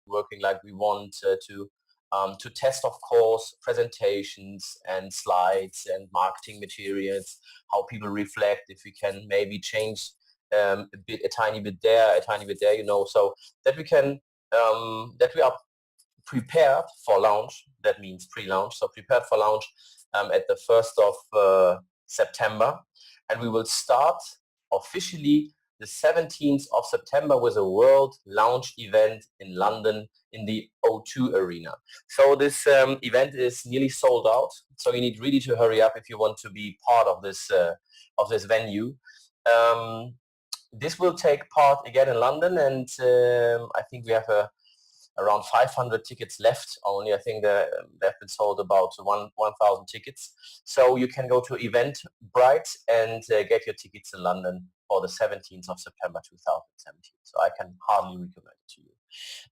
working like we want to test, of course, presentations and slides and marketing materials, how people reflect, if we can maybe change a tiny bit there, so that we can, that we are prepared for launch. That means pre-launch, so prepared for launch at the 1st of September, and we will start officially the 17th of September with a world launch event in London in the O2 Arena. So this event is nearly sold out, so you need really to hurry up if you want to be part of this venue. This will take part again in London, and I think we have around 500 tickets left only. I think they've been sold about 1,000 tickets. So you can go to Eventbrite and get your tickets in London for the 17th of September 2017. So I can hardly recommend it to you.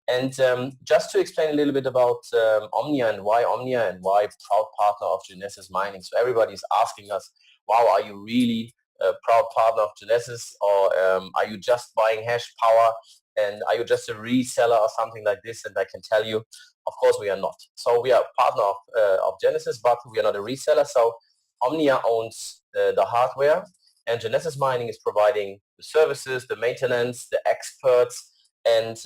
And just to explain a little bit about Omnia and why proud partner of Genesis Mining. So everybody's asking us, wow, are you really a proud partner of Genesis, or are you just buying hash power, and are you just a reseller or something like this? And I can tell you, of course we are not. So we are a partner of Genesis, but we are not a reseller. So Omnia owns the hardware, and Genesis Mining is providing the services, the maintenance, the experts, and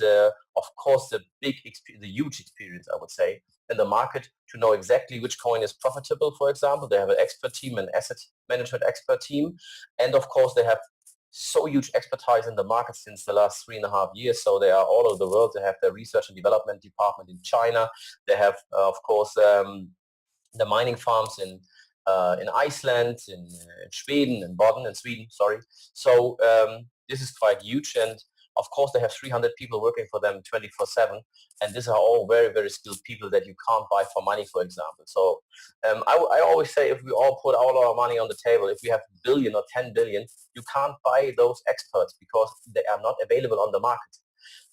of course the huge experience, I would say, in the market to know exactly which coin is profitable. For example, they have an expert team, an asset management expert team, and of course they have so huge expertise in the market since the last 3.5 years. So they are all over the world. They have their research and development department in China. They have, of course, the mining farms in Iceland, in Sweden, in Boden, in Sweden. Sorry. So this is quite huge, and of course they have 300 people working for them 24/7, and these are all very, very skilled people that you can't buy for money, for example. So I always say, if we all put all our money on the table, if we have a billion or 10 billion, you can't buy those experts because they are not available on the market.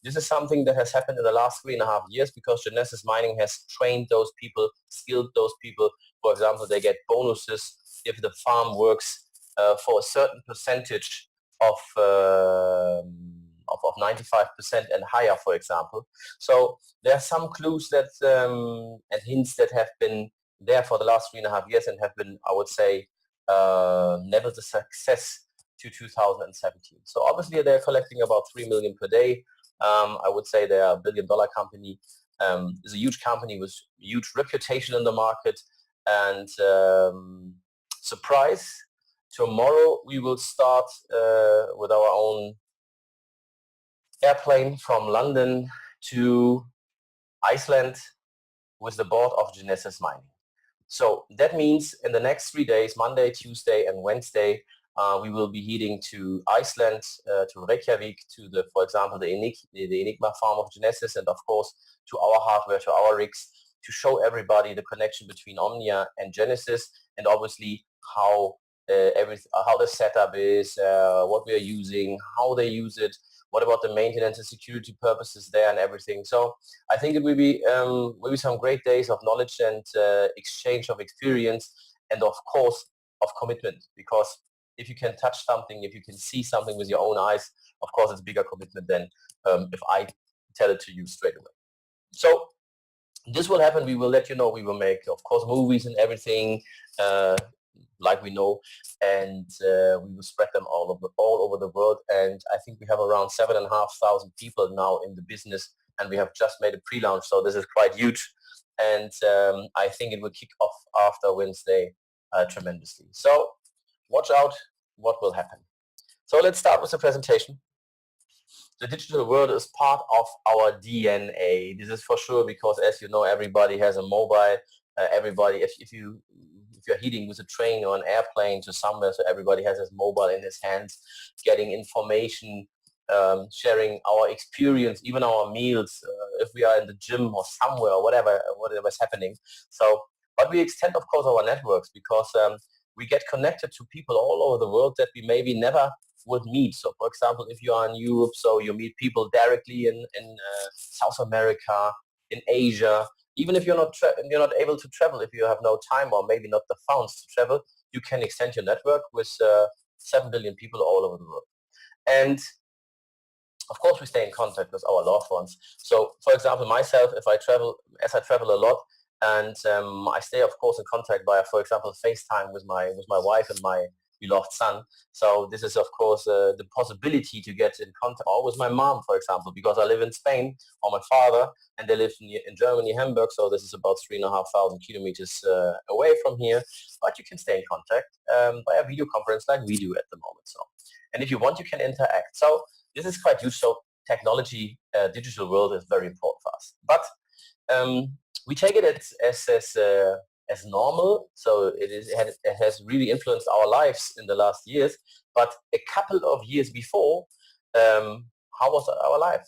This is something that has happened in the last 3.5 years because Genesis Mining has trained those people, skilled those people. For example, they get bonuses if the farm works for a certain percentage of 95% and higher, for example. So there are some clues that and hints that have been there for the last 3.5 years and have been, I would say, never the success to 2017. So obviously they're collecting about 3 million per day. I would say they are a $1 billion company. It's a huge company with huge reputation in the market. And surprise, tomorrow we will start with our own airplane from London to Iceland with the board of Genesis Mining. So that means in the next 3 days, Monday, Tuesday, and Wednesday, we will be heading to Iceland, to Reykjavik, to for example, the Enigma farm of Genesis, and of course to our hardware, to our rigs, to show everybody the connection between Omnia and Genesis, and obviously how the setup is, what we are using, how they use it, what about the maintenance and security purposes there and everything. So I think it will be some great days of knowledge and exchange of experience, and of course of commitment, because if you can touch something, if you can see something with your own eyes, of course it's bigger commitment than if I tell it to you straight away. So this will happen. We will let you know. We will make, of course, movies and everything, like we know, and we will spread them all over the world. And I think we have around 7,500 people now in the business, and we have just made a pre-launch, so this is quite huge. And I think it will kick off after Wednesday tremendously. So watch out what will happen. So let's start with the presentation. The digital world is part of our DNA. This is for sure, because as you know, everybody has a mobile. Everybody, if you're heading with a train or an airplane to somewhere, so everybody has his mobile in his hands, getting information, sharing our experience, even our meals, if we are in the gym or somewhere, or whatever is happening. So, but we extend, of course, our networks, because we get connected to people all over the world that we maybe never would meet. So, for example, if you are in Europe, so you meet people directly in South America, in Asia. Even if you're not able to travel, if you have no time or maybe not the funds to travel, you can extend your network with 7 billion people all over the world. And Of course, we stay in contact with our loved ones. So, for example, myself, if I travel, as I travel a lot, and I stay, of course, in contact via, for example, FaceTime with my wife and my beloved son. So this is, of course, the possibility to get in contact, or with my mom, for example, because I live in Spain, or my father, and they live in Germany, Hamburg. So this is about 3,500 kilometers away from here. But you can stay in contact via video conference like we do at the moment. So, and if you want, you can interact. So this is quite huge. So technology, digital world is very important for us. But we take it as normal. So it has really influenced our lives in the last years. But a couple of years before, how was our life?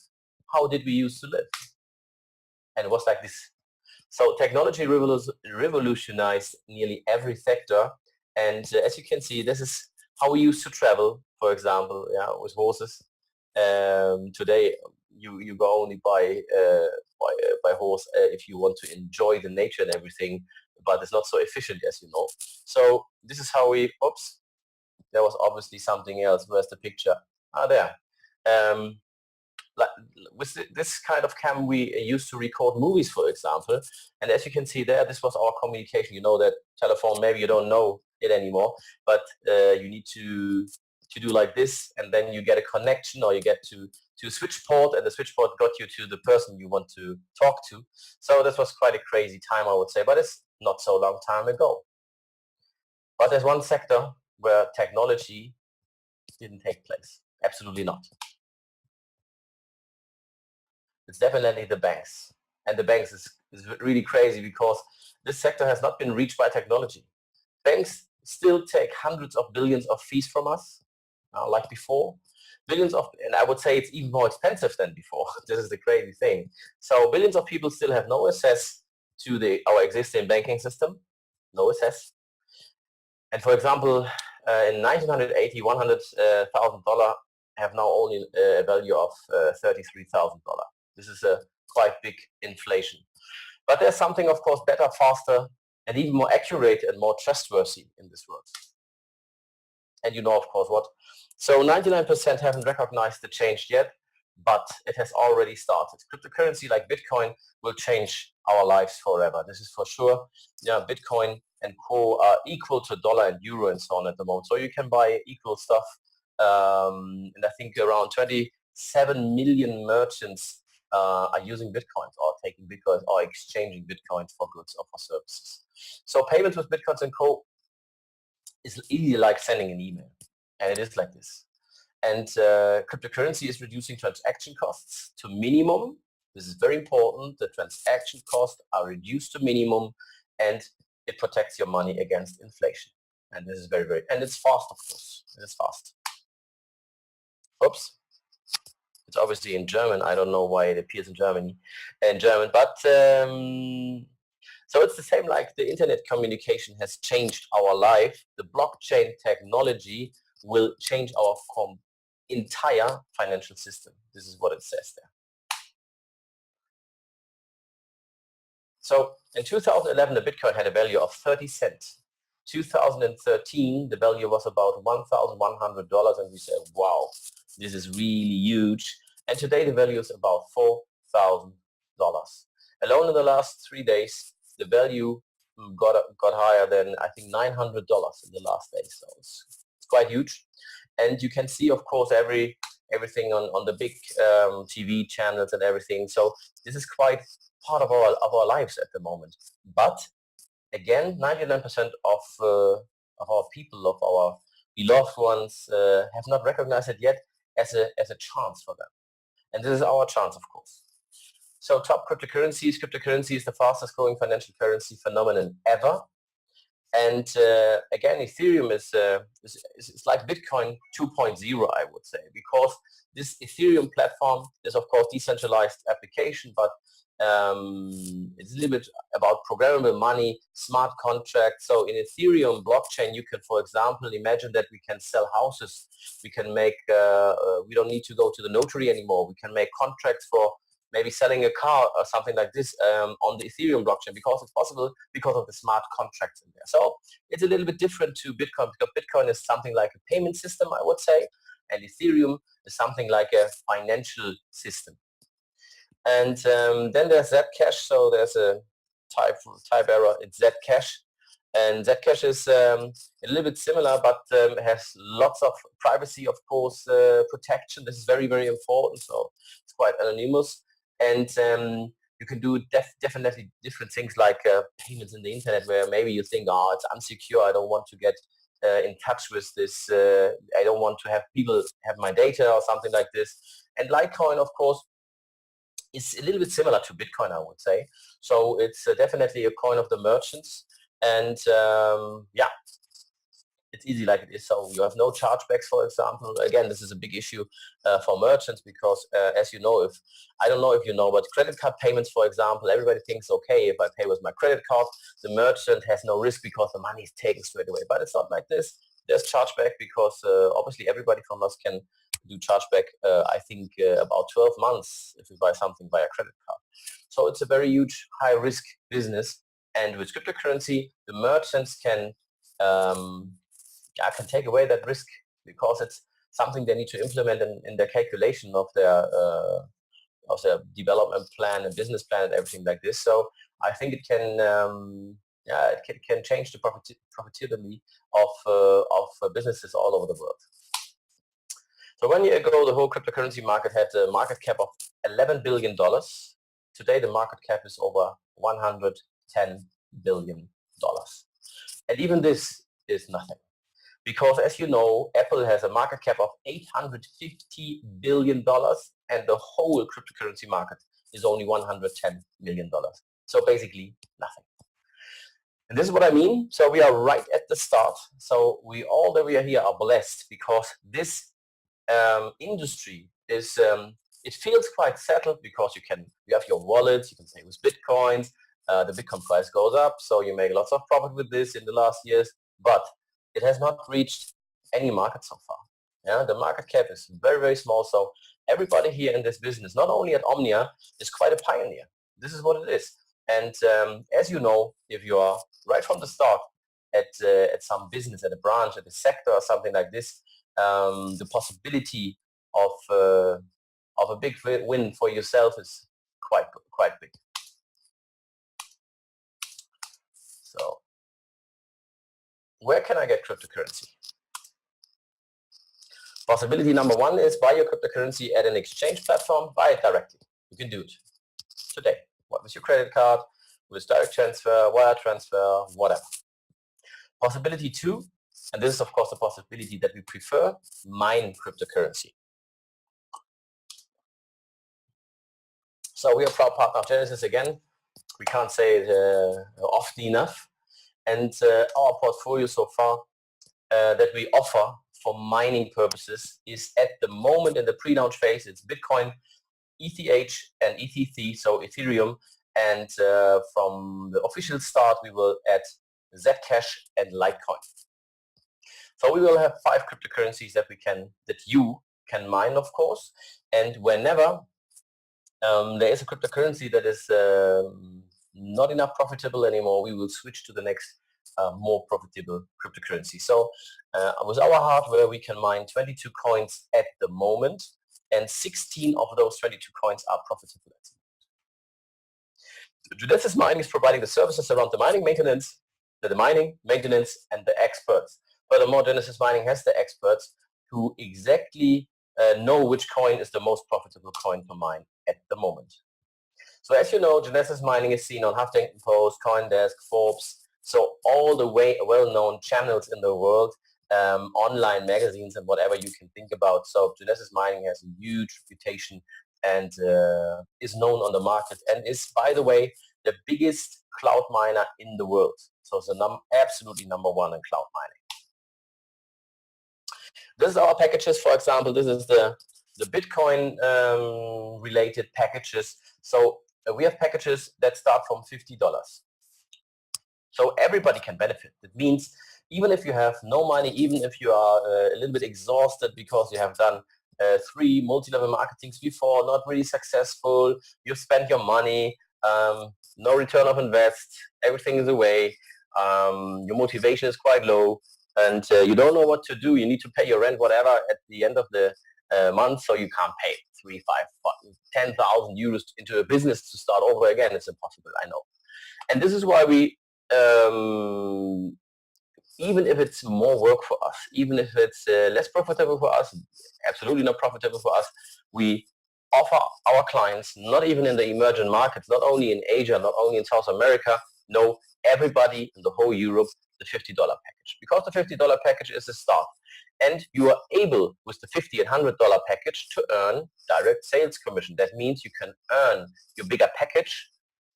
How did we used to live? And it was like this. So technology revolutionized nearly every sector. And as you can see, this is how we used to travel, for example, yeah, with horses. Today, you go only by horse if you want to enjoy the nature and everything, but it's not so efficient, as you know. So this is how we. Oops, there was obviously something else. Where's the picture? Ah, there. Um, like, with this kind of cam, we used to record movies, for example. And as you can see there, this was our communication. You know that telephone, maybe you don't know it anymore, but you need to do like this, and then you get a connection, or you get to a switch port, and the switch port got you to the person you want to talk to. So this was quite a crazy time, I would say, but it's not so long time ago. But there's one sector where technology didn't take place. Absolutely not. It's definitely the banks. And the banks is really crazy because this sector has not been reached by technology. Banks still take hundreds of billions of fees from us, like before. Billions of, and I would say it's even more expensive than before. This is the crazy thing. So billions of people still have no access to our existing banking system, no access. And for example, in 1980, $100,000 have now only a value of $33,000. This is a quite big inflation. But there's something, of course, better, faster, and even more accurate and more trustworthy in this world. And you know, of course, what? So 99% haven't recognized the change yet, but it has already started. Cryptocurrency like Bitcoin will change our lives forever. This is for sure. Yeah, Bitcoin and Co are equal to dollar and euro and so on at the moment. So you can buy equal stuff. And I think around 27 million merchants are using Bitcoins, or taking Bitcoins, or exchanging Bitcoins for goods or for services. So payments with Bitcoins and Co is easy, like sending an email. And it is like this. And cryptocurrency is reducing transaction costs to minimum. This is very important. The transaction costs are reduced to minimum, and it protects your money against inflation. And this is very, very, and it's fast, of course. It is fast. Oops. It's obviously in German. I don't know why it appears in German, but so it's the same like the internet communication has changed our life. The blockchain technology will change our entire financial system. This is what it says there. So in 2011, the Bitcoin had a value of 30 cents. 2013, the value was about $1,100, and we said, wow, this is really huge. And today the value is about $4,000. Alone in the last 3 days, the value got higher than, I think, $900 in the last day. So it's quite huge. And you can see, of course, everything on the big TV channels and everything. So this is quite part of our lives at the moment. But again, 99% of our people, of our beloved ones, have not recognized it yet as a chance for them. And this is our chance, of course. So top cryptocurrencies. Cryptocurrency is the fastest growing financial currency phenomenon ever. And again, Ethereum is like Bitcoin 2.0, I would say, because this Ethereum platform is, of course, decentralized application, but it's a little bit about programmable money, smart contracts. So in Ethereum blockchain, you can, for example, imagine that we can sell houses. We can make, we don't need to go to the notary anymore. We can make contracts for maybe selling a car or something like this on the Ethereum blockchain, because it's possible because of the smart contracts in there. So it's a little bit different to Bitcoin, because Bitcoin is something like a payment system, I would say, and Ethereum something like a financial system. And then there's Zcash. So there's a type error. It's Zcash. And Zcash is a little bit similar, but has lots of privacy, of course, protection. This is very, very important. So it's quite anonymous. And you can do definitely different things like payments in the internet, where maybe you think, oh, it's unsecure. I don't want to get in touch with this. I don't want to have people have my data or something like this. And Litecoin, of course, is a little bit similar to Bitcoin, I would say. So it's definitely a coin of the merchants. And yeah, it's easy like it is. So you have no chargebacks, for example. Again, this is a big issue for merchants because, as you know, I don't know if you know, but credit card payments, for example, everybody thinks, okay, if I pay with my credit card, the merchant has no risk because the money is taken straight away. But it's not like this. There's chargeback because obviously everybody from us can do chargeback, I think, about 12 months if you buy something via credit card. So it's a very huge, high-risk business. And with cryptocurrency, the merchants can take away that risk because it's something they need to implement in their calculation of their development plan and business plan and everything like this. So I think it can can change the profitability of businesses all over the world. So 1 year ago, the whole cryptocurrency market had a market cap of $11 billion. Today, the market cap is over $110 billion. And even this is nothing. Because as you know, Apple has a market cap of $850 billion and the whole cryptocurrency market is only $110 million. So basically nothing. And this is what I mean. So we are right at the start. So we all that we are here are blessed because this industry is, it feels quite settled because you have your wallets, you can say with Bitcoins, the Bitcoin price goes up, so you make lots of profit with this in the last years, but it has not reached any market so far. Yeah, the market cap is very, very small. So everybody here in this business, not only at Omnia, is quite a pioneer. This is what it is. And as you know, if you are right from the start at some business, at a branch, at a sector or something like this, the possibility of a big win for yourself is quite big. So where can I get cryptocurrency? Possibility number one is buy your cryptocurrency at an exchange platform, buy it directly. You can do it today. With your credit card, with direct transfer, wire transfer, whatever. Possibility two, and this is of course the possibility that we prefer, mine cryptocurrency. So we are a proud partner of Genesis again. We can't say it often enough. And our portfolio so far that we offer for mining purposes is at the moment in the pre-launch phase, it's Bitcoin, ETH, and ETC, so Ethereum. And from the official start, we will add Zcash and Litecoin. So we will have 5 cryptocurrencies that you can mine, of course. And whenever there is a cryptocurrency that is not enough profitable anymore, we will switch to the next more profitable cryptocurrency. So with our hardware, we can mine 22 coins at the moment, and 16 of those 22 coins are profitable. Genesis Mining is providing the services around the mining maintenance, and the experts. Furthermore, Genesis Mining has the experts who exactly know which coin is the most profitable coin to mine at the moment. So as you know, Genesis Mining is seen on Huffington Post, CoinDesk, Forbes, so all the well-known channels in the world, online magazines and whatever you can think about. So Genesis Mining has a huge reputation and is known on the market and is, by the way, the biggest cloud miner in the world. So it's absolutely number one in cloud mining. This is our packages, for example. This is the Bitcoin related packages. So we have packages that start from $50. So everybody can benefit. It means even if you have no money, even if you are a little bit exhausted because you have done 3 multi-level marketings before, not really successful, you've spent your money, no return of invest, everything is away, your motivation is quite low, and you don't know what to do, you need to pay your rent, whatever, at the end of the month, so you can't pay 3, 5, 10,000 euros into a business to start over again. It's impossible, I know. And this is why we, even if it's more work for us, even if it's less profitable for us, absolutely not profitable for us, we offer our clients, not even in the emerging markets, not only in Asia, not only in South America, no, everybody in the whole Europe, the $50 package. Because the $50 package is a start. And you are able, with the $50 and $100 package, to earn direct sales commission. That means you can earn your bigger package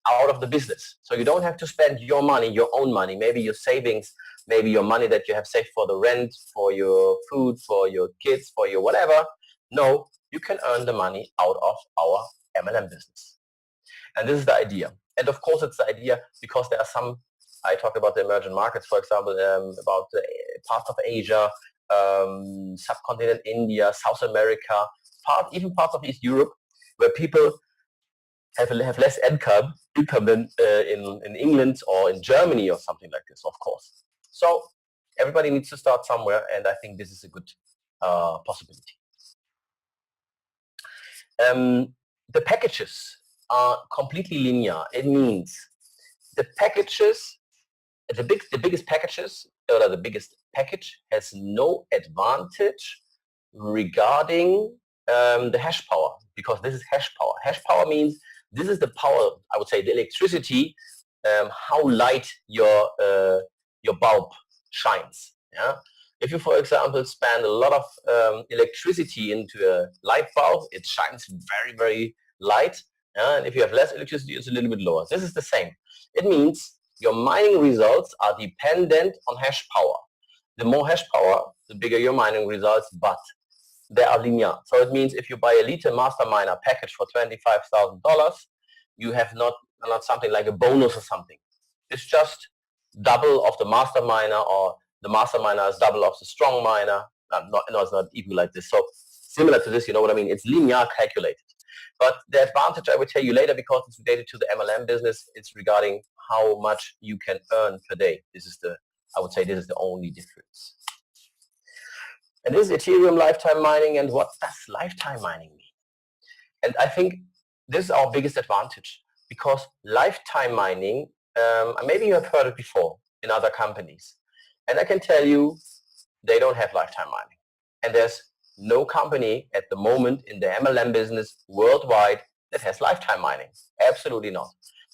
out of the business. So you don't have to spend your money, your own money, maybe your savings, maybe your money that you have saved for the rent, for your food, for your kids, for your whatever. No, you can earn the money out of our MLM business. And this is the idea. And of course, it's the idea because there are some, I talked about the emerging markets, for example, about parts of Asia, subcontinent India, South America, even parts of East Europe, where people have less income than in England or in Germany or something like this, of course. So everybody needs to start somewhere, and I think this is a good possibility. The packages are completely linear. It means the packages, the biggest packages, or the biggest package has no advantage regarding the hash power, because this is hash power. Hash power means this is the power, I would say, the electricity, how light your bulb shines. Yeah. If you, for example, spend a lot of electricity into a light bulb, it shines very, very light. And if you have less electricity, it's a little bit lower. This is the same. It means your mining results are dependent on hash power. The more hash power, the bigger your mining results, but they are linear. So it means if you buy a Elite Master Miner package for $25,000, you have not something like a bonus or something. It's just double of the Master Miner, or the Master Miner is double of the Strong Miner. No, it's not even like this. So similar to this, you know what I mean? It's linear calculated. But the advantage I will tell you later, because it's related to the MLM business, it's regarding how much you can earn per day. This is the, I would say, this is the only difference. And this is Ethereum lifetime mining. And what does lifetime mining mean? And I think this is our biggest advantage, because lifetime mining, maybe you have heard it before in other companies. And I can tell you, they don't have lifetime mining. And there's no company at the moment in the MLM business worldwide that has lifetime mining. Absolutely not.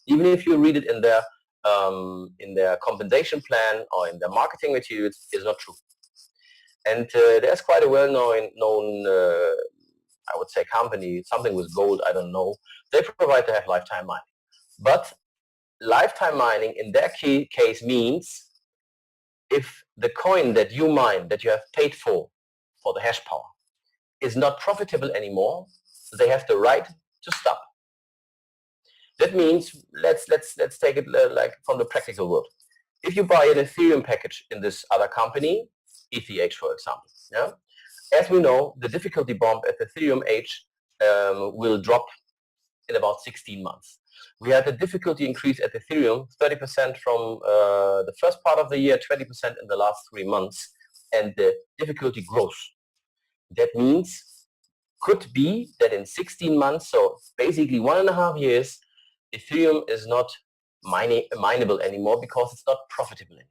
Even if you read it in their compensation plan or in their marketing materials, it's not true. And there's quite a well-known, I would say, company, something with gold, I don't know. They provide to have lifetime mining. But lifetime mining in their case means if the coin that you mine, that you have paid for the hash power, is not profitable anymore, they have the right to stop. That means, let's take it like from the practical world. If you buy an Ethereum package in this other company, ETH for example, yeah, as we know, the difficulty bomb at Ethereum H will drop in about 16 months. We had a difficulty increase at Ethereum, 30% from the first part of the year, 20% in the last 3 months, and the difficulty grows. That means, could be that in 16 months, so basically 1.5 years, Ethereum is not mineable anymore because it's not profitable anymore.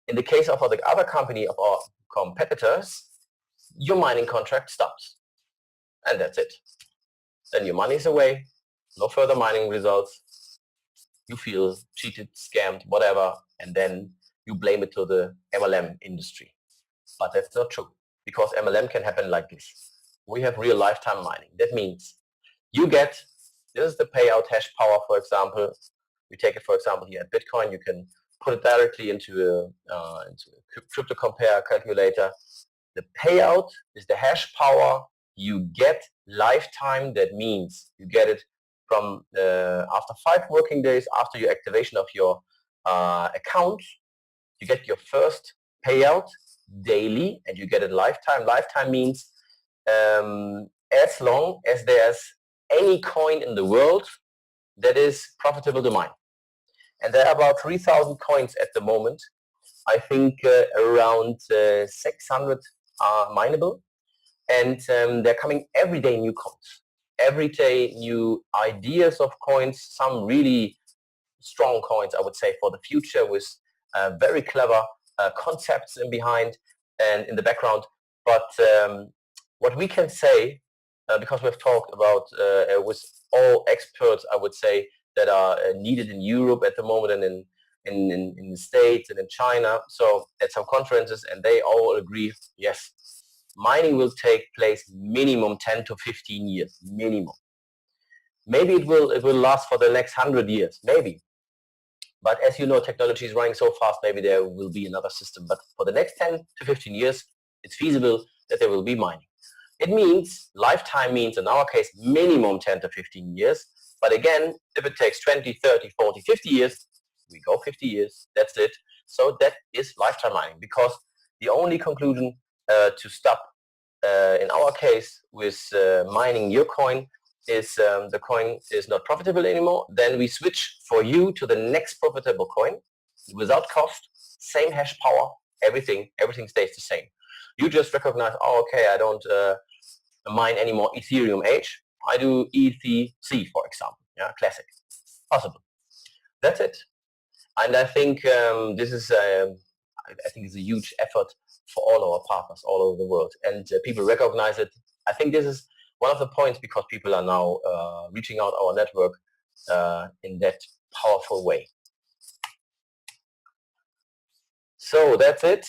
In the case of the other company, of our competitors, your mining contract stops. And that's it. Then your money is away, no further mining results. You feel cheated, scammed, whatever, and then you blame it to the MLM industry. But that's not true, because MLM can happen like this. We have real lifetime mining. That means you get, this is the payout hash power, for example. We take it, for example, here at Bitcoin. You can put it directly into a crypto compare calculator. The payout is the hash power you get lifetime. That means you get it from after 5 working days after your activation of your account. You get your first payout daily, and you get it lifetime. Lifetime means as long as there's any coin in the world that is profitable to mine. And there are about 3,000 coins at the moment. I think around 600 are mineable. and they're coming every day new coins, every day new ideas of coins, some really strong coins, I would say, for the future with very clever concepts in behind and in the background. But what we can say, because we've talked about with all experts, I would say, that are needed in Europe at the moment and in the States and in China, so at some conferences, and they all agree, yes, mining will take place minimum 10 to 15 years, minimum. Maybe it will last for the next 100 years, maybe. But as you know, technology is running so fast, maybe there will be another system. But for the next 10 to 15 years, it's feasible that there will be mining. It means, lifetime means, in our case, minimum 10 to 15 years. But again, if it takes 20, 30, 40, 50 years, we go 50 years, that's it. So that is lifetime mining, because the only conclusion to stop, in our case, with mining your coin is the coin is not profitable anymore. Then we switch for you to the next profitable coin without cost, same hash power, everything stays the same. You just recognize, oh, okay, I don't mine anymore Ethereum H, I do ETC, for example, yeah, classic, possible. That's it. And I think this is I think it's a huge effort for all our partners all over the world, and people recognize it. I think this is one of the points, because people are now reaching out our network in that powerful way. So that's it.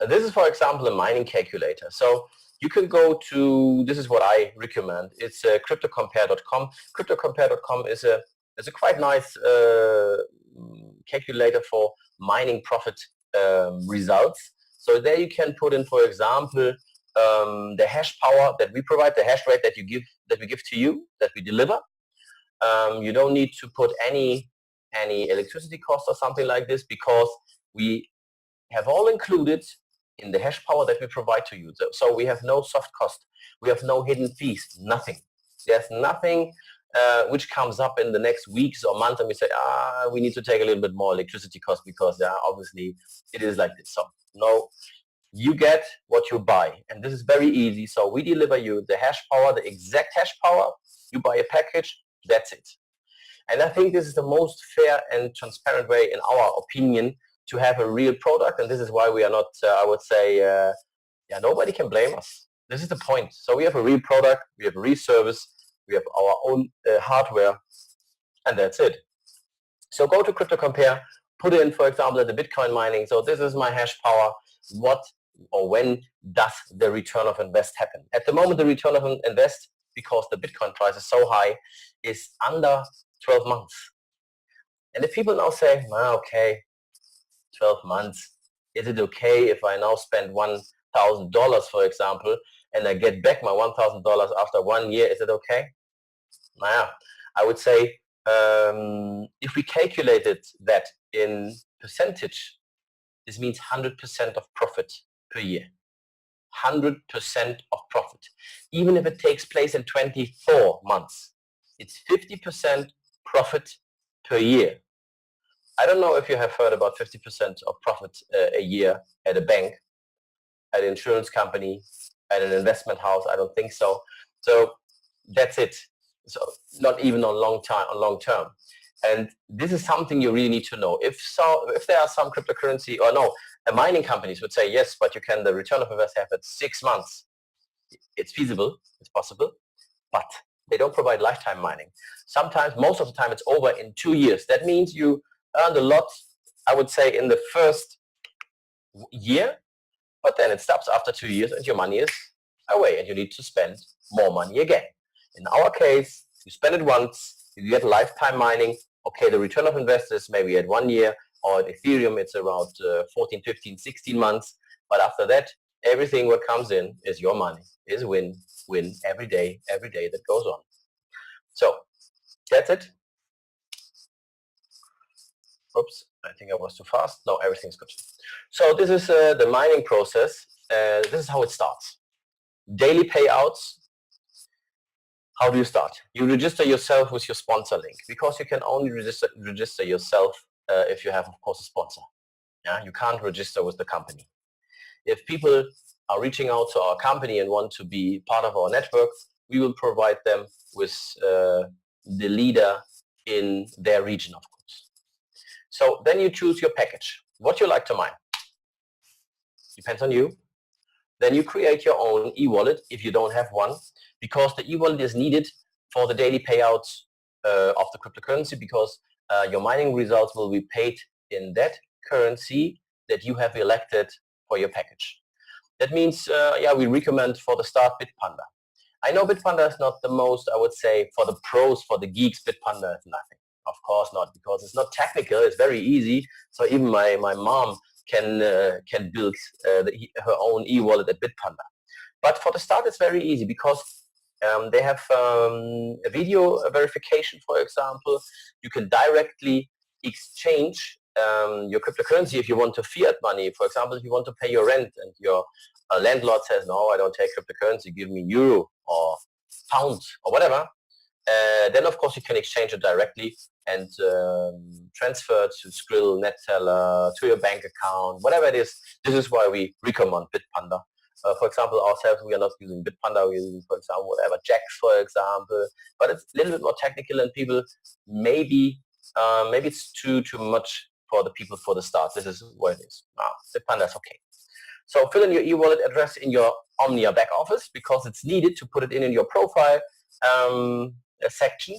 This is, for example, a mining calculator. So you can go to, this is what I recommend. It's cryptocompare.com. Cryptocompare.com is a quite nice calculator for mining profit results. So there you can put in, for example, the hash power that we provide, the hash rate that we give to you, that we deliver. You don't need to put any electricity cost or something like this, because we have all included in the hash power that we provide to you. So we have no soft cost, we have no hidden fees, nothing. There's nothing which comes up in the next weeks or months and we say, we need to take a little bit more electricity cost, because obviously it is like this. So no, you get what you buy, and this is very easy. So we deliver you the hash power, the exact hash power, you buy a package, that's it. And I think this is the most fair and transparent way, in our opinion, to have a real product. And this is why we are not, I would say, nobody can blame us. This is the point. So we have a real product, we have a real service, we have our own hardware, and that's it. So go to CryptoCompare, put in, for example, the Bitcoin mining. So this is my hash power. What or when does the return of invest happen? At the moment, the return of invest, because the Bitcoin price is so high, is under 12 months. And if people now say, well, okay, 12 months, is it okay if I now spend $1,000, for example, and I get back my $1,000 after 1 year? Is it okay? I would say if we calculated that in percentage, this means 100% of profit per year. 100% of profit. Even if it takes place in 24 months, it's 50% profit per year. I don't know if you have heard about 50% of profit a year at a bank, at an insurance company, at an investment house. I don't think so. So that's it. So not even on long term. And this is something you really need to know. If there are some cryptocurrency, or no, mining companies would say, yes, but you can, the return of invest have at 6 months. It's feasible, it's possible, but they don't provide lifetime mining. Sometimes, most of the time, it's over in 2 years. That means you earned a lot, I would say, in the first year, but then it stops after 2 years and your money is away and you need to spend more money again. In our case, you spend it once, you get lifetime mining. Okay, the return of investors maybe at 1 year, or at Ethereum it's around 14, 15, 16 months. But after that, everything what comes in is your money, is win every day that goes on. So that's it. Oops, I think I was too fast. No, everything's good. So this is the mining process. This is how it starts. Daily payouts. How do you start? You register yourself with your sponsor link, because you can only register yourself if you have, of course, a sponsor. Yeah, you can't register with the company. If people are reaching out to our company and want to be part of our network, we will provide them with the leader in their region, of course. So then you choose your package, what you like to mine. Depends on you. Then you create your own e-wallet if you don't have one, because the e-wallet is needed for the daily payouts of the cryptocurrency, because your mining results will be paid in that currency that you have elected for your package. That means, yeah, we recommend for the start Bitpanda. I know Bitpanda is not the most, I would say, for the pros, for the geeks, Bitpanda is nothing. Of course not, because it's not technical. It's very easy. So even my mom can build her own e-wallet at Bitpanda. But for the start, it's very easy because they have a video verification, for example. You can directly exchange your cryptocurrency if you want to fiat money. For example, if you want to pay your rent and your landlord says, no, I don't take cryptocurrency, give me euro or pounds or whatever, then of course you can exchange it directly and transfer to Skrill, Netteller, to your bank account, whatever it is. This is why we recommend Bitpanda. For example, ourselves, we are not using Bitpanda, we're using, for example, whatever, Jax, for example, but it's a little bit more technical and people, maybe it's too much for the people for the start. This is what it is. Bitpanda is okay. So fill in your e-wallet address in your Omnia back office because it's needed to put it in your profile section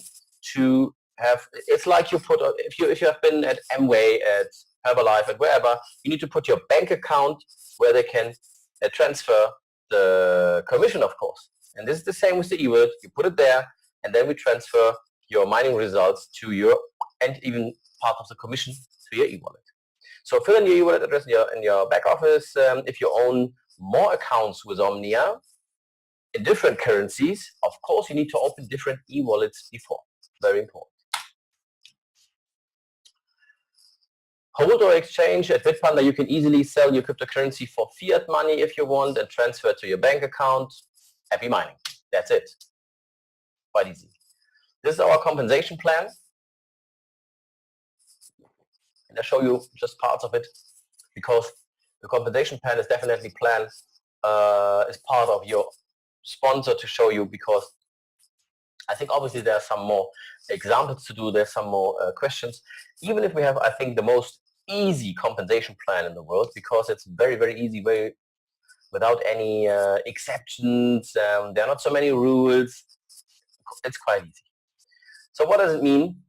to have. It's like you put if you have been at Amway, at Herbalife, at wherever, you need to put your bank account where they can transfer the commission, of course. And this is the same with the e-wallet. You put it there, and then we transfer your mining results to your, and even part of the commission to your e-wallet. So fill in your e-wallet address in your back office. If you own more accounts with Omnia in different currencies, of course you need to open different e-wallets before. Very important. Hold or exchange at Bitpanda, you can easily sell your cryptocurrency for fiat money if you want and transfer it to your bank account. Happy mining. That's it. Quite easy. This is our compensation plan. And I'll show you just parts of it because the compensation plan is definitely planned as part of your sponsor to show you, because I think obviously there are some more examples to do. There's some more questions. Even if we have, I think, the most easy compensation plan in the world, because it's very, very easy, without any exceptions. There are not so many rules. It's quite easy. So what does it mean?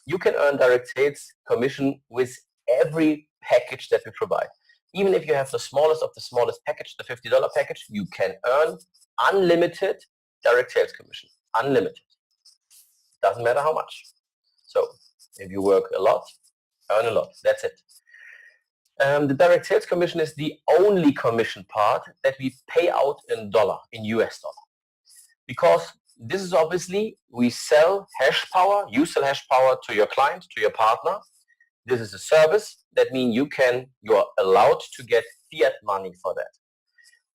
You can earn direct sales commission with every package that we provide. Even if you have the smallest of the smallest package, the $50 package, you can earn unlimited direct sales commission. Unlimited. Doesn't matter how much. So if you work a lot, earn a lot. That's it. The direct sales commission is the only commission part that we pay out in US dollar. Because this is obviously, we sell hash power, you sell hash power to your client, to your partner. This is a service. That means you're allowed to get fiat money for that.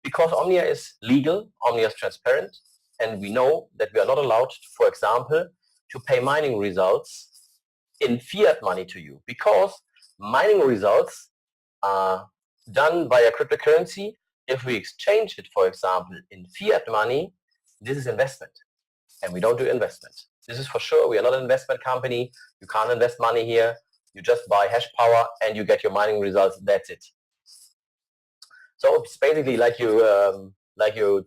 Because Omnia is legal, Omnia is transparent, and we know that we are not allowed, for example, to pay mining results in fiat money to you, because mining results are done via cryptocurrency. If we exchange it, for example, in fiat money, this is investment, and we don't do investment. This is for sure. We are not an investment company. You can't invest money here. You just buy hash power and you get your mining results. That's it. So it's basically like you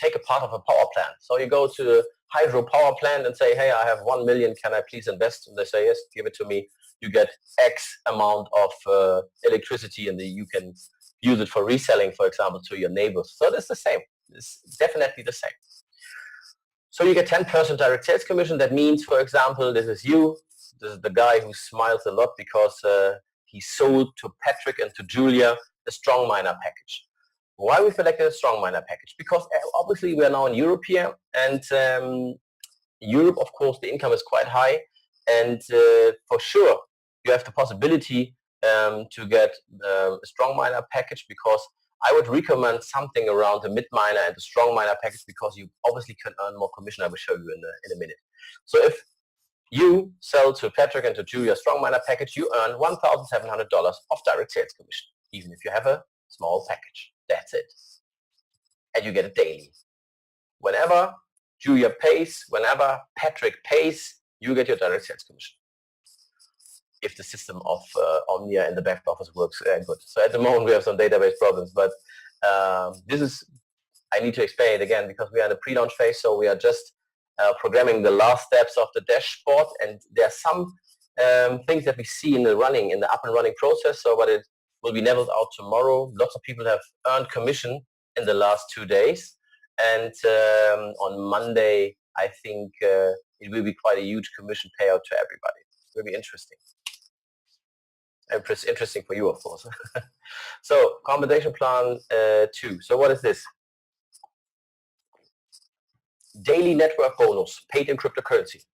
take a part of a power plant. So you go to the hydro power plant and say, hey, I have 1 million. Can I please invest? And they say, yes, give it to me. You get X amount of electricity, and then you can use it for reselling, for example, to your neighbors. So it's the same. It's definitely the same. So you get 10% direct sales commission. That means, for example, this is you. This is the guy who smiles a lot because he sold to Patrick and to Julia a strong miner package. Why we selected a strong miner package? Because obviously we are now in Europe here, and Europe, of course, the income is quite high, and for sure you have the possibility to get a strong miner package, because I would recommend something around the mid miner and the strong miner package, because you obviously can earn more commission. I will show you in a minute. So if you sell to Patrick and to Julia strong miner package, you earn $1,700 of direct sales commission, even if you have a small package. That's it. and you get it daily. Whenever Julia pays, whenever Patrick pays, you get your direct sales commission. If the system of Omnia in the back office works good. So at the moment we have some database problems, but this is, I need to explain it again because we are in the pre-launch phase, so we are just programming the last steps of the dashboard, and there are some things that we see in the up and running process, so but it will be leveled out tomorrow. Lots of people have earned commission in the last 2 days, and on Monday I think it will be quite a huge commission payout to everybody. It will be interesting. Interesting for you, of course. So compensation plan 2. So what is this? Daily network bonus paid in cryptocurrency.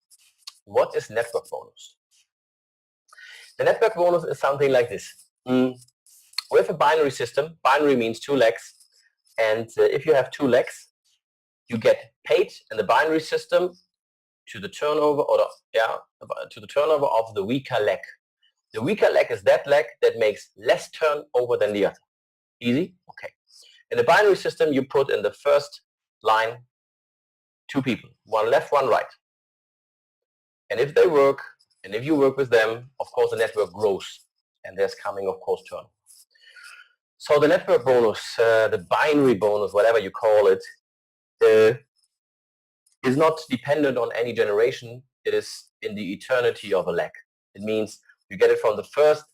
What is network bonus? The network bonus is something like this. We have a binary system. Binary means 2 legs, and if you have 2 legs, you get paid in the binary system to the turnover to the turnover of the weaker leg. The weaker leg is that leg that makes less turnover than the other. Easy? Okay. In the binary system, you put in the first line 2 people, one left, one right. And if they work, and if you work with them, of course the network grows, and there's coming, of course, turn. So the network bonus, the binary bonus, whatever you call it, is not dependent on any generation. It is in the eternity of a leg. It means you get it from the first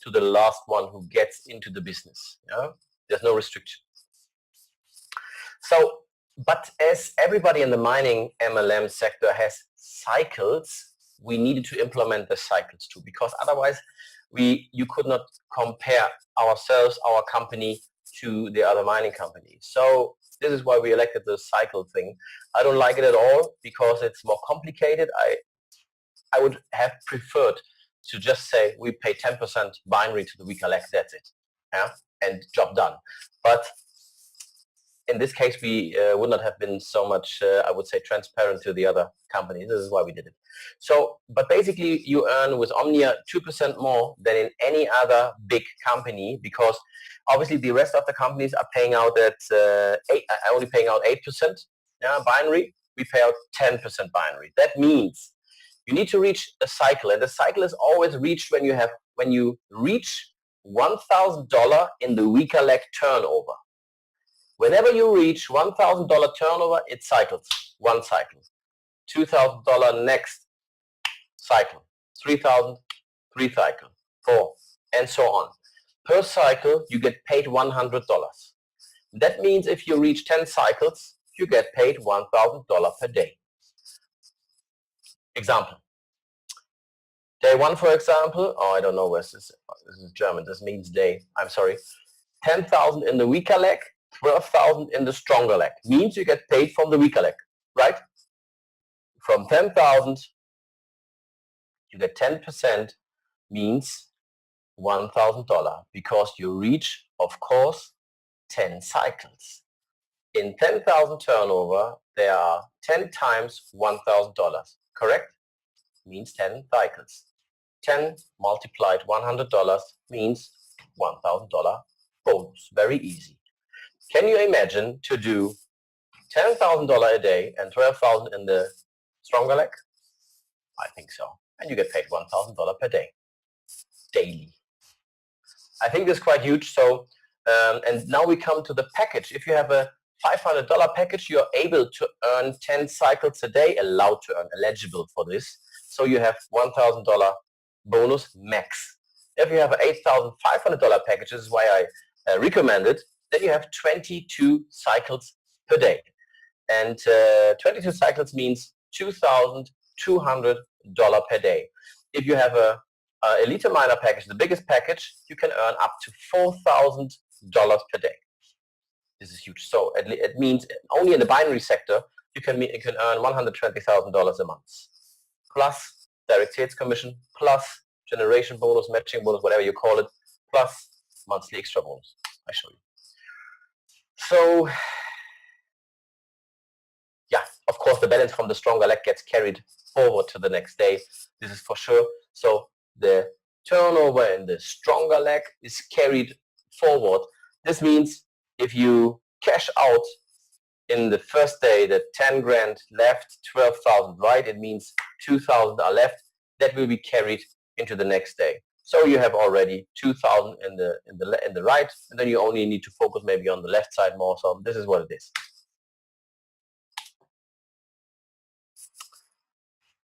to the last one who gets into the business. Yeah? There's no restriction. So, but as everybody in the mining MLM sector has cycles, we needed to implement the cycles too, because otherwise you could not compare ourselves, our company, to the other mining companies. So this is why we elected the cycle thing. I don't like it at all because it's more complicated. I would have preferred to just say we pay 10% binary to the weaker leg, that's it, yeah, and job done. But in this case, we would not have been so much, I would say, transparent to the other companies. This is why we did it. So, but basically, you earn with Omnia 2% more than in any other big company, because obviously the rest of the companies are paying out at only paying out 8%, yeah, binary. We pay out 10% binary. That means you need to reach a cycle, and the cycle is always reached when you reach $1,000 in the weaker leg turnover. Whenever you reach $1,000 turnover, it cycles. One cycle. $2,000 next cycle. $3,000, 3 cycle. 4, and so on. Per cycle, you get paid $100. That means if you reach 10 cycles, you get paid $1,000 per day. Example. Day 1, for example, I don't know where this is. This is German. This means day. I'm sorry. 10,000 in the weaker leg. 12,000 in the stronger leg. Means you get paid from the weaker leg, right? From 10,000, you get 10%, means $1,000, because you reach, of course, 10 cycles. In 10,000 turnover, there are 10 times $1,000, correct? Means 10 cycles. 10 multiplied $100 means $1,000 bonus. Very easy. Can you imagine to do $10,000 a day and 12,000 in the stronger leg? I think so. And you get paid $1,000 per day, daily. I think this is quite huge. So, and now we come to the package. If you have a $500 package, you're able to earn 10 cycles a day, allowed to earn, eligible for this. So you have $1,000 bonus max. If you have an $8,500 package, this is why I recommend it, then you have 22 cycles per day. And 22 cycles means $2,200 per day. If you have a Elite Miner package, the biggest package, you can earn up to $4,000 per day. This is huge. So it means only in the binary sector, you can earn $120,000 a month. Plus direct sales commission, plus generation bonus, matching bonus, whatever you call it, plus monthly extra bonus. I show you. So, yeah, of course, the balance from the stronger leg gets carried forward to the next day. This is for sure. So the turnover in the stronger leg is carried forward. This means if you cash out in the first day that 10 grand left, 12,000 right, it means 2,000 are left. That will be carried into the next day. So you have already 2,000 in the right, and then you only need to focus maybe on the left side more. So this is what it is.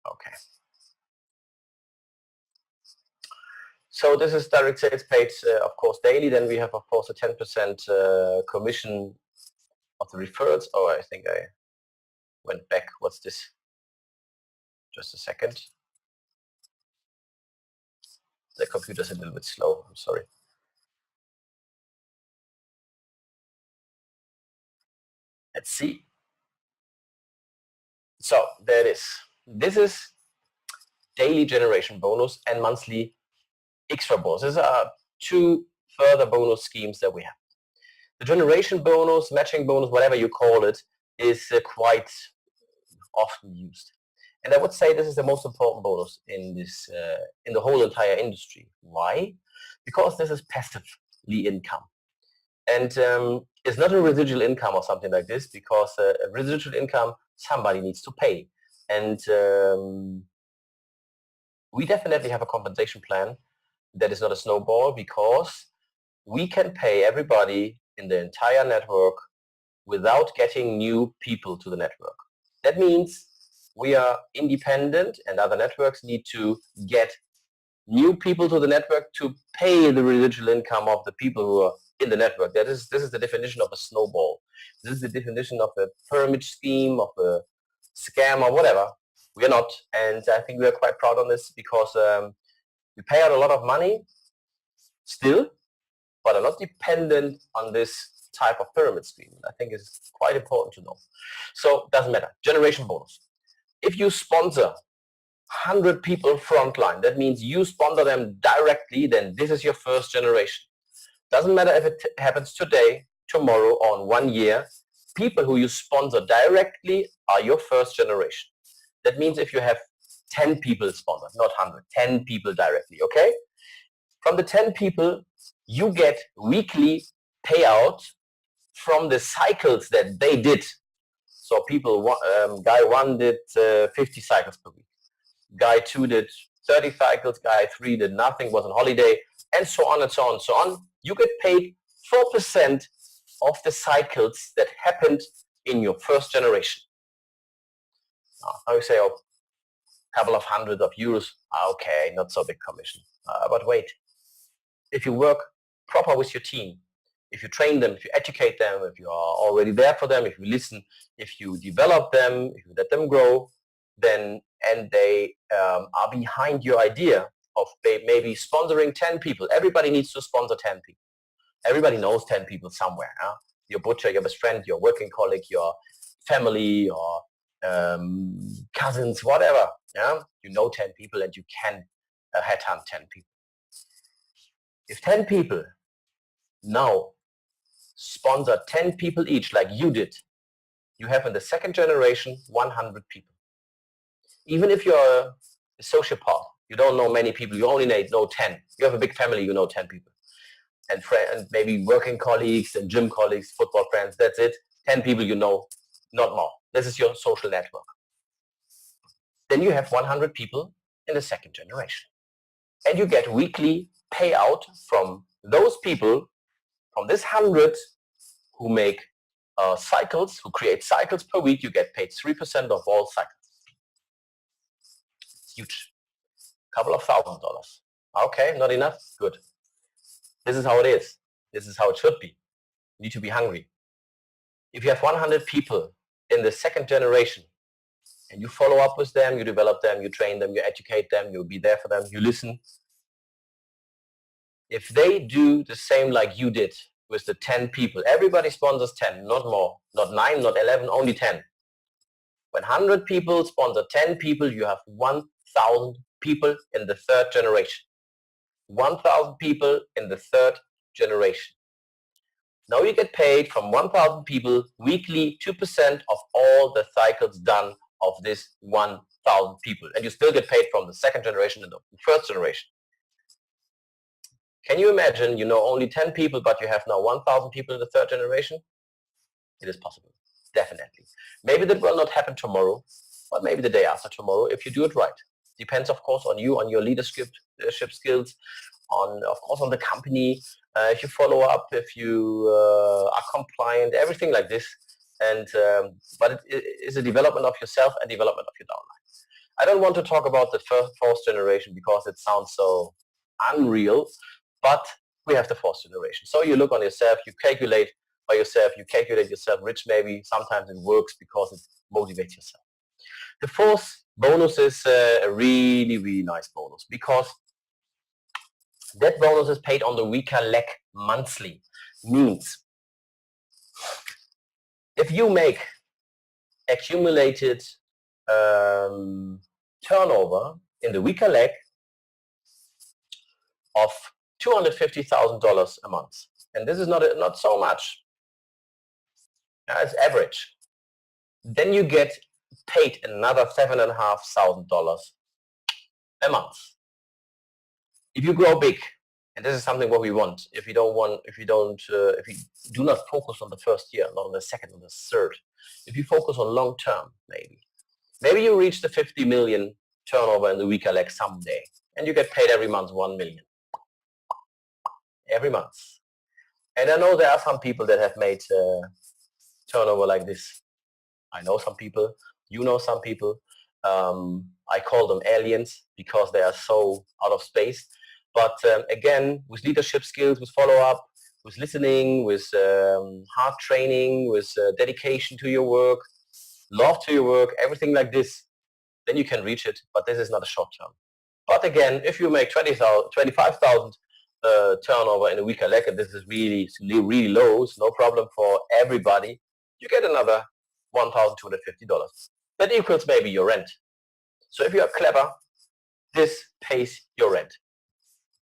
Okay. So this is direct sales paid, of course, daily. Then we have, of course, a 10% commission of the referrals. Oh, I think I went back. What's this? Just a second. The computer's a little bit slow. I'm sorry. Let's see. So there it is. This is daily generation bonus and monthly extra bonus. These are two further bonus schemes that we have. The generation bonus, matching bonus, whatever you call it, is quite often used. And I would say this is the most important bonus in this in the whole entire industry. Why? Because this is passively income. And it's not a residual income or something like this, because a residual income somebody needs to pay. And we definitely have a compensation plan that is not a snowball, because we can pay everybody in the entire network without getting new people to the network. That means we are independent and other networks need to get new people to the network to pay the residual income of the people who are in the network. This is the definition of a snowball. This is the definition of a pyramid scheme, of a scam or whatever. We are not, and I think we are quite proud on this, because we pay out a lot of money still, but are not dependent on this type of pyramid scheme. I think it's quite important to know. So it doesn't matter. Generation bonus. If you sponsor 100 people frontline, that means you sponsor them directly, then this is your first generation. Doesn't matter if it happens today, tomorrow, or in 1 year. People who you sponsor directly are your first generation. That means if you have 10 people sponsored, not 100, 10 people directly, okay? From the 10 people, you get weekly payout from the cycles that they did. So guy 1 did 50 cycles per week. Guy 2 did 30 cycles. Guy 3 did nothing, was on holiday, and so on and so on and so on. You get paid 4% of the cycles that happened in your first generation. Now you say, oh, a couple of hundred of euros. Okay, not so big commission. But wait, if you work proper with your team, if you train them, if you educate them, if you are already there for them, if you listen, if you develop them, if you let them grow, then, and they are behind your idea of maybe sponsoring 10 people. Everybody needs to sponsor 10 people. Everybody knows 10 people somewhere. Huh? Your butcher, your best friend, your working colleague, your family, or cousins, whatever. Yeah? You know 10 people and you can headhunt 10 people. If 10 people now sponsor 10 people each, like you did, you have in the second generation 100 people. Even if you're a sociopath, you don't know many people, you only know 10. You have a big family, you know 10 people. And maybe working colleagues and gym colleagues, football friends, that's it. 10 people you know, not more. This is your social network. Then you have 100 people in the second generation. And you get weekly payout from those people, from this 100 who make cycles, who create cycles per week. You get paid 3% of all cycles. It's huge. A couple of $1,000. Okay, not enough? Good. This is how it is. This is how it should be. You need to be hungry. If you have 100 people in the second generation and you follow up with them, you develop them, you train them, you educate them, you'll be there for them, you listen. If they do the same like you did with the 10 people, everybody sponsors 10, not more, not 9, not 11, only 10. When 100 people sponsor 10 people, you have 1,000 people in the third generation. 1,000 people in the third generation. Now you get paid from 1,000 people weekly 2% of all the cycles done of this 1,000 people. And you still get paid from the second generation and the first generation. Can you imagine, you know only 10 people, but you have now 1,000 people in the third generation? It is possible. Definitely. Maybe that will not happen tomorrow, but maybe the day after tomorrow if you do it right. Depends, of course, on you, on your leadership skills, on, of course, on the company. If you follow up, if you are compliant, everything like this. And but it is a development of yourself and development of your downline. I don't want to talk about the fourth generation because it sounds so unreal, but we have the fourth generation. So you look on yourself, you calculate by yourself, you calculate yourself rich maybe. Sometimes it works because it motivates yourself. The fourth bonus is a really, really nice bonus because that bonus is paid on the weaker leg monthly. Means if you make accumulated turnover in the weaker leg of $250,000 a month, and this is not so much, it's average, then you get paid another $7,500 a month. If you grow big, and this is something what we want, if you do not focus on the first year, not on the second or the third, if you focus on long term, maybe you reach the 50 million turnover in the weaker leg someday, and you get paid every month 1 million. Every month. And I know there are some people that have made turnover like this. I know some people, you know some people. I call them aliens because they are so out of space. But again, with leadership skills, with follow-up, with listening, with hard training, with dedication to your work, love to your work, everything like this, then you can reach it. But this is not a short term. But again, if you make 25,000 turnover in a weaker leg, and this is really, really low, it's no problem for everybody, you get another $1,250. That equals maybe your rent. So if you are clever, this pays your rent.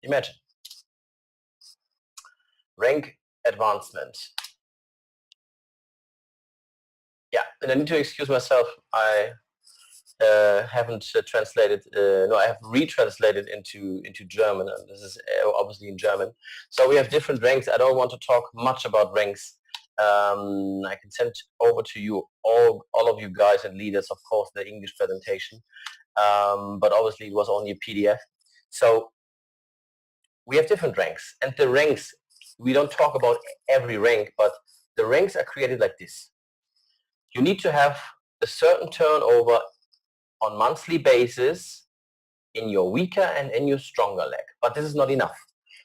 Imagine. Rank advancement. Yeah, and I need to excuse myself. I haven't translated. No, I have retranslated into German, and this is obviously in German. So we have different ranks. I don't want to talk much about ranks. I can send over to you all of you guys and leaders, of course, the English presentation. But obviously it was only a PDF. So we have different ranks, and the ranks, we don't talk about every rank, but the ranks are created like this. You need to have a certain turnover on monthly basis in your weaker and in your stronger leg, but this is not enough.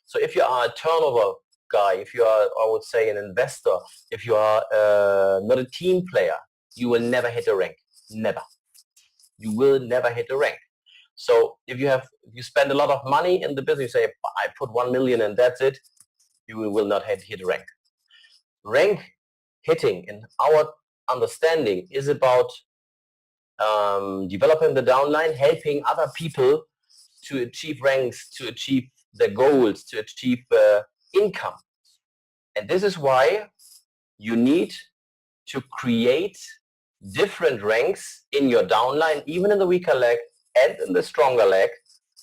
So if you are a turnover guy, if you are, I would say, an investor, if you are not a team player, you will never hit a rank. Never. You will never hit a rank. So if you spend a lot of money in the business, you say, I put 1 million and that's it, you will not hit a rank. Rank hitting, in our understanding, is about developing the downline, helping other people to achieve ranks, to achieve their goals, to achieve income. And this is why you need to create different ranks in your downline, even in the weaker leg and in the stronger leg,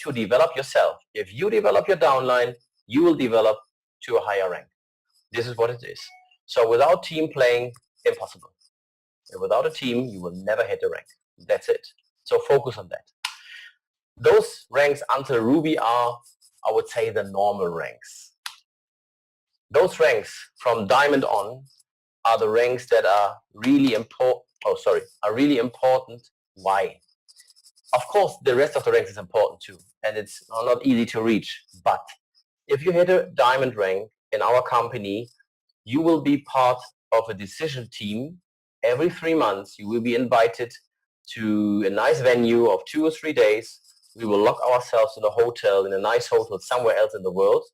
to develop yourself. If you develop your downline, you will develop to a higher rank. This is what it is. So without team playing, impossible. And without a team, you will never hit a rank. That's it. So focus on that. Those ranks until Ruby are, I would say, the normal ranks. Those ranks from Diamond on are the ranks that are really important. Are really important. Why? Of course, the rest of the ranks is important too, and it's not easy to reach. But if you hit a diamond rank in our company, you will be part of a decision team. Every 3 months, you will be invited to a nice venue of 2 or 3 days. We will lock ourselves in a hotel, in a nice hotel somewhere else in the world.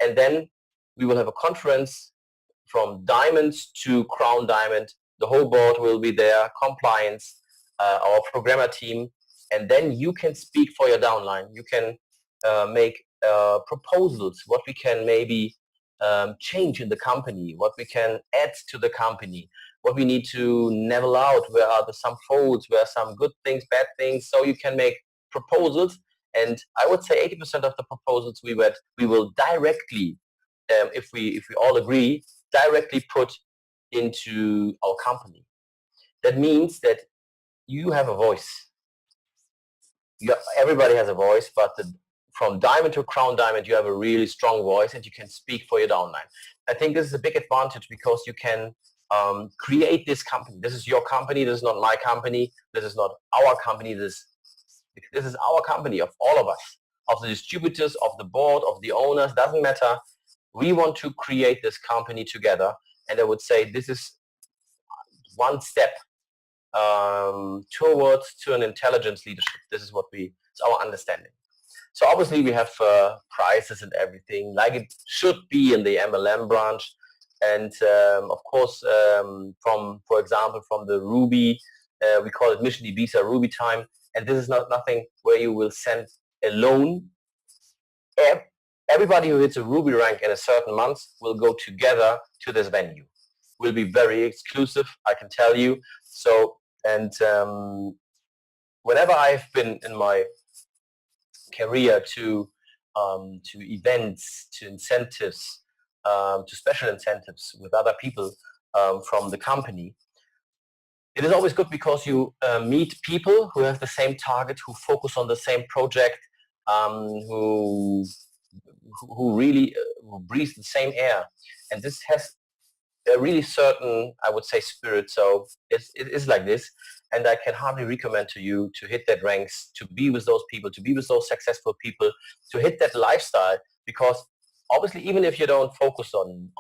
And then we will have a conference from diamonds to crown diamond. The whole board will be there, compliance, our programmer team. And then you can speak for your downline. You can make proposals, what we can maybe change in the company, what we can add to the company, what we need to level out, where are some faults, where are some good things, bad things. So you can make proposals. And I would say 80% of the proposals we will directly, if we all agree, directly put into our company. That means that you have a voice. Everybody has a voice, but from diamond to crown diamond, you have a really strong voice and you can speak for your downline. I think this is a big advantage because you can create this company. This is your company. This is not my company. This is not our company. This is our company, of all of us, of the distributors, of the board, of the owners. Doesn't matter. We want to create this company together. And I would say this is one step towards to an intelligence leadership. This is what it's our understanding. So obviously we have prices and everything like it should be in the MLM branch. And of course, for example, from the Ruby, we call it Mission Ibiza Ruby time. And this is nothing where you will send a loan. Everybody who hits a Ruby rank in a certain month will go together to this venue. Will be very exclusive, I can tell you. So, and whenever I've been in my career to events, to incentives, to special incentives with other people from the company, it is always good because you meet people who have the same target, who focus on the same project, who really breathe the same air, and this has a really certain, I would say, spirit. So it is like this, and I can hardly recommend to you to hit that ranks, to be with those people, to be with those successful people, to hit that lifestyle. Because obviously, even if you don't focus on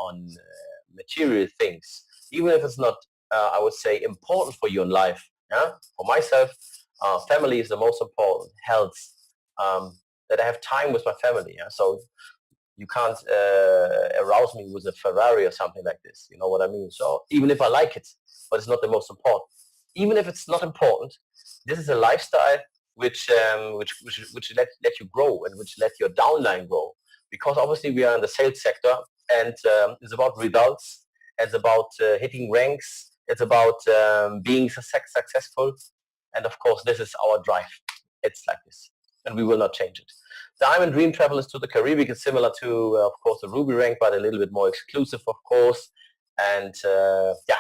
material things, even if it's not, I would say, important for you in life. Yeah, for myself, family is the most important. Health, that I have time with my family. Yeah, so you can't arouse me with a Ferrari or something like this. You know what I mean? So even if I like it, but it's not the most important. Even if it's not important, this is a lifestyle which let you grow and which let your downline grow. Because obviously we are in the sales sector, and it's about results. It's about hitting ranks. It's about being successful. And of course, this is our drive. It's like this, and we will not change it. Diamond Dream Travelers to the Caribbean is similar to, of course, the Ruby rank, but a little bit more exclusive, of course. And yeah,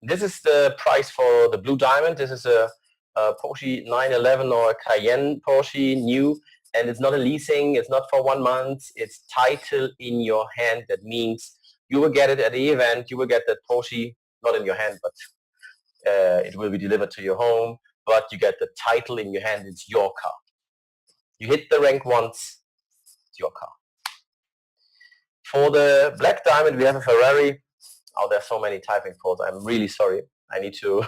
this is the price for the Blue Diamond. This is a Porsche 911 or a Cayenne Porsche new, and it's not a leasing. It's not for 1 month. It's title in your hand. That means you will get it at the event. You will get that Porsche not in your hand, but it will be delivered to your home. But you get the title in your hand. It's your car. You hit the rank once, it's your car. For the Black Diamond, we have a Ferrari. Oh, there's so many typing faults. I'm really sorry. I need to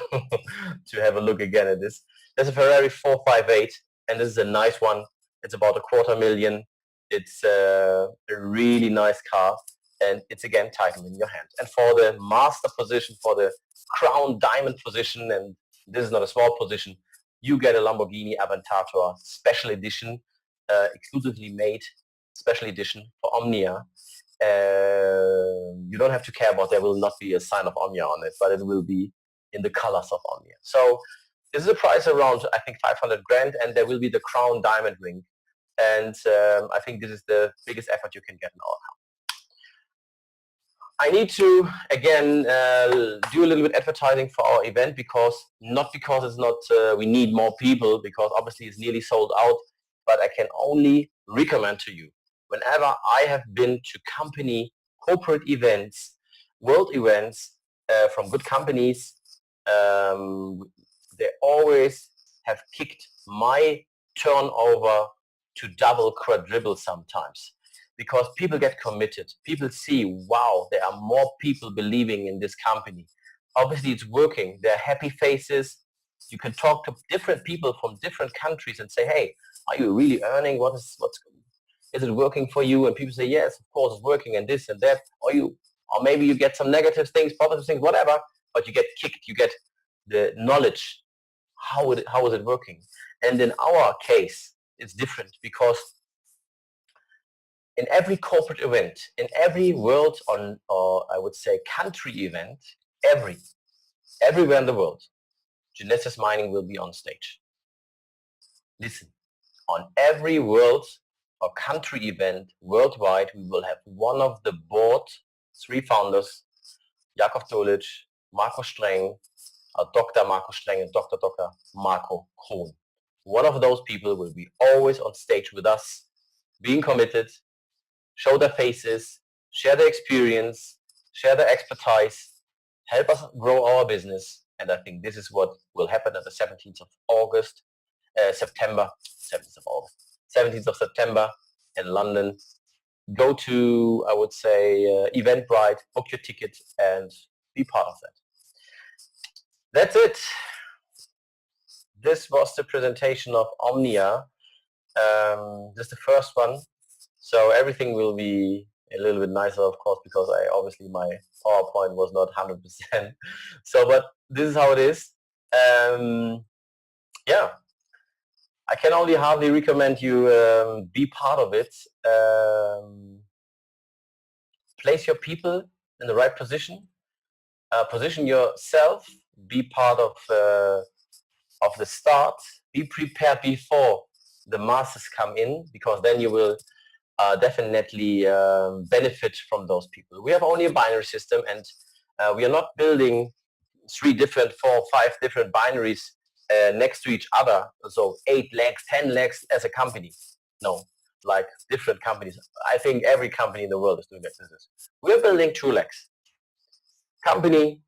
to have a look again at this. There's a Ferrari 458, and this is a nice one. It's about $250,000. It's a really nice car, and it's again title in your hand. And for the master position, for the crown diamond position, and this is not a small position, you get a Lamborghini Aventador special edition, exclusively made special edition for Omnia. You don't have to care about, there will not be a sign of Omnia on it, but it will be in the colors of Omnia. So this is a price around, I think, 500 grand, and there will be the crown diamond ring. And I think this is the biggest effort you can get in our company. I need to, again, do a little bit advertising for our event, not because it's not, we need more people, because obviously it's nearly sold out, but I can only recommend to you, whenever I have been to company, corporate events, world events from good companies, they always have kicked my turnover to double, quadruple sometimes. Because people get committed. People see, wow, there are more people believing in this company. Obviously, it's working. There are happy faces. You can talk to different people from different countries and say, hey, are you really earning? Is it working for you? And people say, yes, of course, it's working, and this and that. Or maybe you get some negative things, positive things, whatever, but you get kicked. You get the knowledge. How is it working? And in our case, it's different, because in every corporate event, in every world or I would say country event, everywhere in the world, Genesis Mining will be on stage. Listen, on every world or country event worldwide, we will have one of the board, 3 founders, Jakob Dolic, Marco Streng, Dr. Marco Streng, and Dr. Marco Krohn. One of those people will be always on stage with us, being committed, show their faces, share their experience, share their expertise, help us grow our business. And I think this is what will happen on the 17th of August, September, 17th of August, 17th of September in London. Go to, I would say, Eventbrite, book your ticket, and be part of that. That's it. This was the presentation of Omnia. This is the first one. So everything will be a little bit nicer, of course, because obviously my PowerPoint was not 100%. So, but this is how it is. Yeah, I can only hardly recommend you be part of it. Place your people in the right position. Position yourself. Be part of the start. Be prepared before the masses come in, because then you will definitely benefit from those people. We have only a binary system, and we are not building 3 different, 4, 5 different binaries next to each other. So 8 legs, 10 legs as a company. No, like different companies. I think every company in the world is doing that business. We're building 2 legs. Company,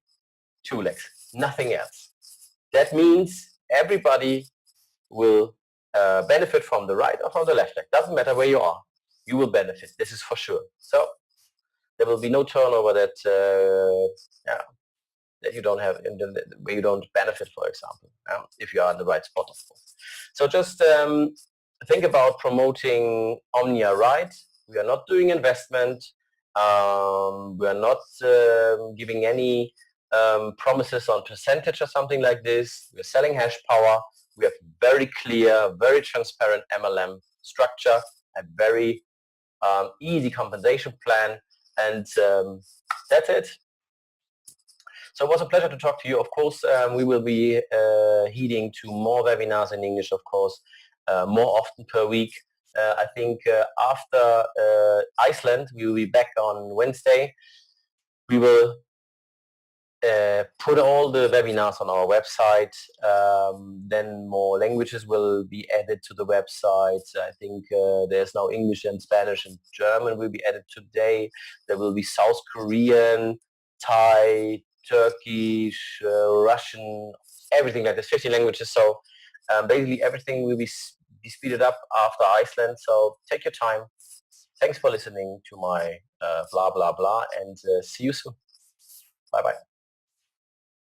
2 legs, nothing else. That means everybody will benefit from the right or from the left leg. Doesn't matter where you are. You will benefit. This is for sure. So there will be no turnover that you don't have, where you don't benefit, for example, if you are in the right spot, of course. So just think about promoting Omnia right. We are not doing investment. We are not giving any promises on percentage or something like this. We're selling hash power. We have very clear, very transparent MLM structure, a very easy compensation plan, and that's it. So it was a pleasure to talk to you. Of course, we will be heading to more webinars in English, of course, more often per week. I think after Iceland, we will be back on Wednesday. We will put all the webinars on our website. Then more languages will be added to the website. I think there's now English and Spanish and German will be added today. There will be South Korean, Thai, Turkish, Russian, everything like this, 50 languages. So basically everything will be speeded up after Iceland. So take your time. Thanks for listening to my blah, blah, blah, and see you soon. Bye-bye.